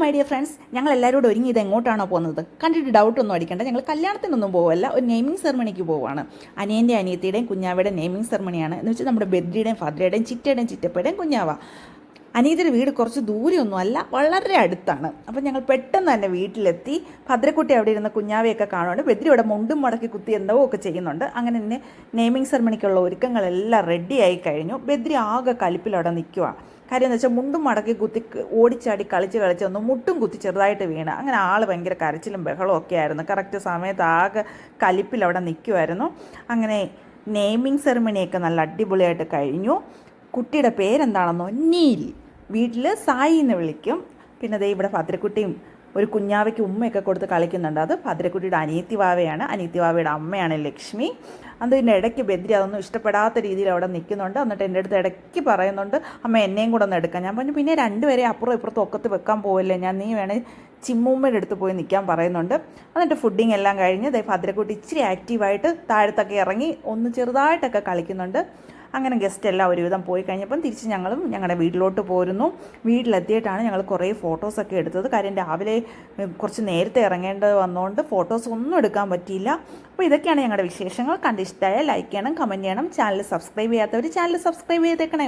My dear friends, ഞങ്ങൾ എല്ലാവരും കൂടെ ഒരുങ്ങി ഇത് എങ്ങോട്ടാണോ പോകുന്നത്? കണ്ടിട്ട് ഡൗട്ടൊന്നും അടിക്കേണ്ട. ഞങ്ങൾ കല്യാണത്തിനൊന്നും പോവല്ല, ഒരു നെയിമിംഗ് സെറമണിക്ക് പോവുകയാണ്. അനിയൻ്റെയും അനിയത്തിയുടെയും കുഞ്ഞാവയുടെ നെയിമിംഗ് സെറമണിയാണ്. എന്ന് വെച്ചാൽ നമ്മുടെ ബെദ്രിയുടെയും ഫദ്രയുടെയും ചിറ്റയുടെയും ചിറ്റപ്പയുടെയും കുഞ്ഞാവ. അനിയത്തിയുടെ വീട് കുറച്ച് ദൂരെയൊന്നും അല്ല, വളരെ അടുത്താണ്. അപ്പം ഞങ്ങൾ പെട്ടെന്ന് തന്നെ വീട്ടിലെത്തി. ഭദ്രക്കുട്ടി അവിടെ ഇരുന്ന കുഞ്ഞാവയൊക്കെ കാണുന്നുണ്ട്. ബെദ്രി ഇവിടെ മുണ്ടും മടക്കി കുത്തി എന്തോ ഒക്കെ ചെയ്യുന്നുണ്ട്. അങ്ങനെ തന്നെ നെയിമിംഗ് സെറമണിക്കുള്ള ഒരുക്കങ്ങളെല്ലാം റെഡിയായി കഴിഞ്ഞു. ബെദ്രി ആകെ കലിപ്പിൽ അവിടെ നിൽക്കുക. കാര്യം എന്ന് വെച്ചാൽ മുണ്ടും മടക്കി കുത്തി ഓടിച്ചാടി കളിച്ച് ഒന്ന് മുട്ടും കുത്തി ചെറുതായിട്ട് വീണ്. അങ്ങനെ ആൾ ഭയങ്കര കരച്ചിലും ബഹളവും ഒക്കെ ആയിരുന്നു. കറക്റ്റ് സമയത്ത് ആകെ കലിപ്പിൽ അവിടെ നിൽക്കുമായിരുന്നു. അങ്ങനെ നെയിമിംഗ് സെറിമണിയൊക്കെ നല്ല അടിപൊളിയായിട്ട് കഴിഞ്ഞു. കുട്ടിയുടെ പേരെന്താണെന്നോ? നീൽ. വീട്ടിൽ സായി എന്ന് വിളിക്കും. പിന്നെ ദേ ഇവിടെ ഭദ്രക്കുട്ടിയും ഒരു കുഞ്ഞാവയ്ക്ക് ഉമ്മയൊക്കെ കൊടുത്ത് കളിക്കുന്നുണ്ട്. അത് ഭദ്രക്കുട്ടിയുടെ അനിയത്തി വാവയാണ്. അനിയത്തി വാവയുടെ അമ്മയാണ് ലക്ഷ്മി. അതിൻ്റെ ഇടയ്ക്ക് ബദ്രി അതൊന്നും ഇഷ്ടപ്പെടാത്ത രീതിയിൽ അവിടെ നിൽക്കുന്നുണ്ട്. എന്നിട്ട് എൻ്റെ അടുത്ത് ഇടയ്ക്ക് പറയുന്നുണ്ട്, അമ്മ എന്നെയും കൂടെ ഒന്ന് എടുക്കാം. ഞാൻ പറഞ്ഞു, പിന്നെ രണ്ടുപേരെ അപ്പുറം ഇപ്പുറത്തും ഒക്കത്ത് വെക്കാൻ പോവില്ലേ, നീ വേണേൽ ചിമ്മൂമ്മയുടെ അടുത്ത് പോയി നിൽക്കാൻ പറയുന്നുണ്ട്. എന്നിട്ട് ഫുഡിങ് എല്ലാം കഴിഞ്ഞ് ഭദ്രക്കുട്ടി ഇച്ചിരി ആക്റ്റീവായിട്ട് താഴത്തൊക്കെ ഇറങ്ങി ഒന്ന് ചെറുതായിട്ടൊക്കെ കളിക്കുന്നുണ്ട്. അങ്ങനെ ഗസ്റ്റ് എല്ലാം ഒരുവിധം പോയി കഴിഞ്ഞപ്പം തിരിച്ച് ഞങ്ങളും ഞങ്ങളുടെ വീട്ടിലോട്ട് പോരുന്നു. വീട്ടിലെത്തിയിട്ടാണ് ഞങ്ങൾ കുറേ ഫോട്ടോസൊക്കെ എടുത്തത്. കാര്യം രാവിലെ കുറച്ച് നേരത്തെ ഇറങ്ങേണ്ടത് വന്നുകൊണ്ട് ഫോട്ടോസ് ഒന്നും എടുക്കാൻ പറ്റിയില്ല. അപ്പോൾ ഇതൊക്കെയാണ് ഞങ്ങളുടെ വിശേഷങ്ങൾ. കണ്ടിഷ്ടമായ ലൈക്ക് ചെയ്യണം, കമൻറ്റ് ചെയ്യണം. ചാനൽ സബ്സ്ക്രൈബ് ചെയ്യാത്തവർ ചാനൽ സബ്സ്ക്രൈബ് ചെയ്തേക്കണേ.